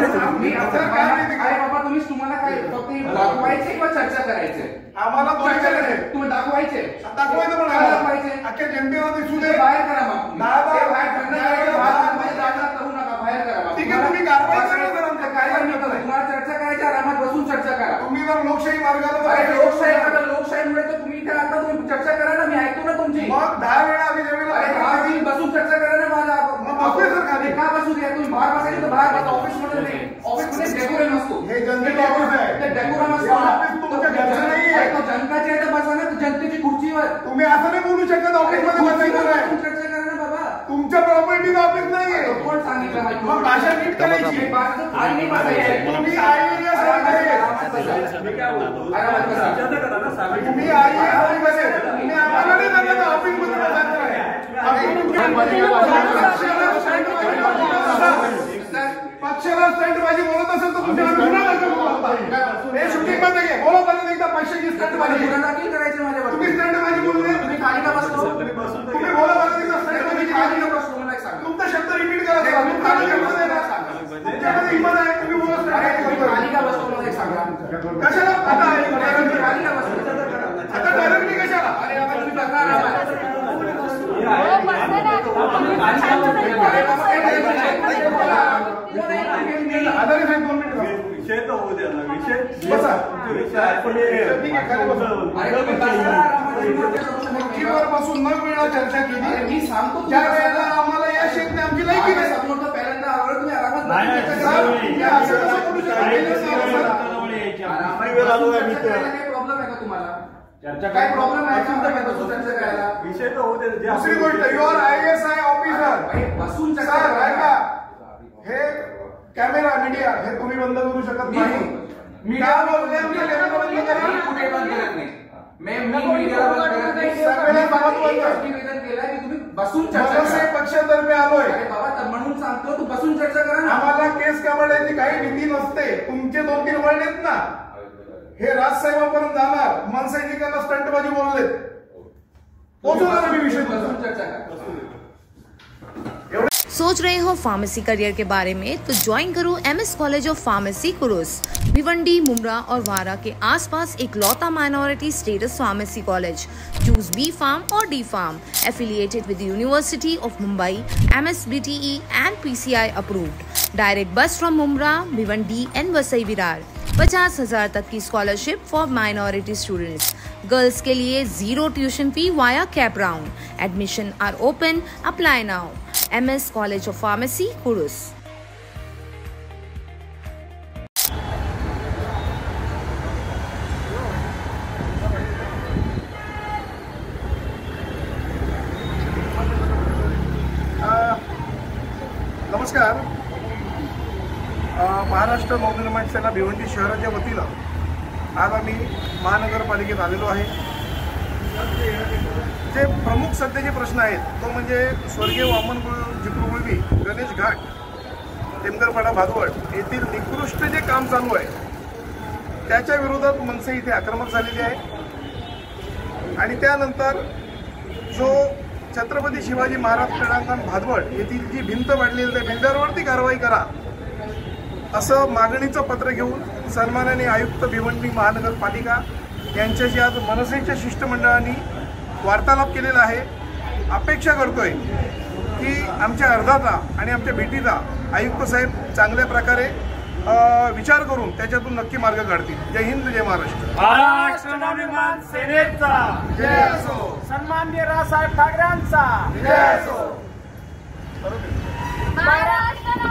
बाबा तुम्हाला काय फक्त दाखवायचे किंवा चर्चा करायचे? आम्हाला तुम्ही दाखवायचे अख्ख्या जनतेला दिसू दे. बाहेर करा मग करू नका, बाहेर करा. ठीक आहे, तुम्ही कारवाई करा. तुम्हाला चर्चा करायची, आरामात बसून चर्चा करा. तुम्ही जर लोकशाही मार्गाला लोकशाहीमुळे तर तुम्ही इथे आता तुम्ही चर्चा करा ना, मी ऐकतो ना तुमची. मग 10 वेळा आम्ही जेवढे बसून चर्चा करा ना माझा. का बसू द्या? तुम्ही बाहेर बसायचे तर बाहेर बसा. ऑफिसमध्ये नाही, ऑफिसमध्ये डेकोरेम असतो. हे जनतेचे ऑफिस आहे. डेकोरेम असतो. जनताची आहे तर बसा ना जनतेची खुर्चीवर. तुम्ही असं नाही बोलू शकत. ऑफिसमध्ये बसायचं नाही. चर्चा करा ना बाबा. तुमच्या प्रॉपर्टीचं ऑफिस नाहीये. कोण सांगितलं? मग भाषा नीट करायची. तुम्ही IAS तुम्ही आम्हाला नाही जाणार ऑफिसमध्ये बसायचं नाही. पक्षाला स्टंटबाजी बोलत असेल तर तुमच्यावर गुन्हा दाखल करता. हे शूटिंग मध्ये घे. बोला परत एकदा 500 ची स्टंटबाजी. करायची माझ्यावर. तुम्ही स्टंटबाजी बोलले. तुम्ही खाली का बसलो? तुम्ही बोला परत एकदा स्टंटबाजी खाली का बसलो? मला सांगा. तुमचा शब्द रिपीट करा. तुम्ही खाली का बसले ना? तुमच्याकडे हिंमत आहे. तुम्ही बोला खाली का बसलो? मला सांगा. कशाला आता खाली का बसलो? आता डायरेक्टली कशाला? अरे आता तुम्ही तक्रार विषय तर होऊ द्या ना. खुर्चीवर बसून न वेळा चर्चा केली. मी सांगतो ज्या वेळेला आम्हाला यश येत नाही, आमची लायकी नाही. पहिल्यांदा आवडत तुम्ही आरामात प्रॉब्लेम आहे का तुम्हाला? काय प्रॉब्लेम आहे? चर्चा करायला विषय तर होऊ दे. दुसरी गोष्ट, युअर IAS ऑफिसर बसून चर्चा का? हे कॅमेरा मीडिया हे तुम्ही बंद करू शकत नाही. मीडिया बोलले बंद करा. कुठे बंद करत नाही. मी मीडियाला बंद करत नाही. निवेदन केलंय की तुम्ही बसून चर्चा करा. पक्षातर्फे आलोय बाबा, म्हणून सांगतो तू बसून चर्चा करा. आम्हाला केस काढण्याची काही भीती नसते. तुमचे 2-3 वळलेत ना, हे राजसाहेबांपर्यंत जाणार. मनसैनिकांना स्टंटबाजी बोललेत. पोहोचवणार मी विषय बसून चर्चा करा. सोच रहे हो फार्मेसी करियर के बारे में तो ज्वाइन करो MS college of pharmacy Kudus. Bhiwandi, Mumbra और वारा के आसपास एक लौता minority status pharmacy college. Choose B Farm और D Farm। Affiliated with university of Mumbai, MSBTE and PCI approved. Direct bus from Mumbra, Bhiwandi and Vasai Virar. 50,000 तक की scholarship for minority students. Girls के लिए 0 tuition fee via CAP round. Admission are open, apply now. MS college of pharmacy Kudus. नमस्कार. महाराष्ट्र नवनिर्माण सेना भिवंडी शहराच्या वतीनं आज आम्ही महानगरपालिकेत आलेलो आहे. जे प्रमुख सध्याचे प्रश्न आहेत तो म्हणजे स्वर्गीय वामन जिक्रुगुळवी गणेश घाट टेमकरपाडा भादवड येथील निकृष्ट जे काम चालू आहे त्याच्या विरोधात मनसे इथे आक्रमक झालेली आहे. आणि त्यानंतर जो छत्रपती शिवाजी महाराज क्रीडांगण भादवड येथील जी भिंत वाढलेली त्या भिंतीवरती कारवाई करा असं मागणीचं पत्र घेऊन सन्माननीय आयुक्त भिवंडी महानगरपालिका यांच्याशी आज मनसेच्या शिष्टमंडळाने वार्तालाप केलेला आहे. अपेक्षा करतोय की आमच्या अर्जाचा आणि आमच्या भेटीचा आयुक्त साहेब चांगल्या प्रकारे विचार करून त्याच्यातून नक्की मार्ग काढतील. जय हिंद, जय महाराष्ट्र. महाराष्ट्र नवनिर्माण सेनेचा जय असो. सन्माननीय रावसाहेब ठाकरेंचा जय असो. महाराष्ट्र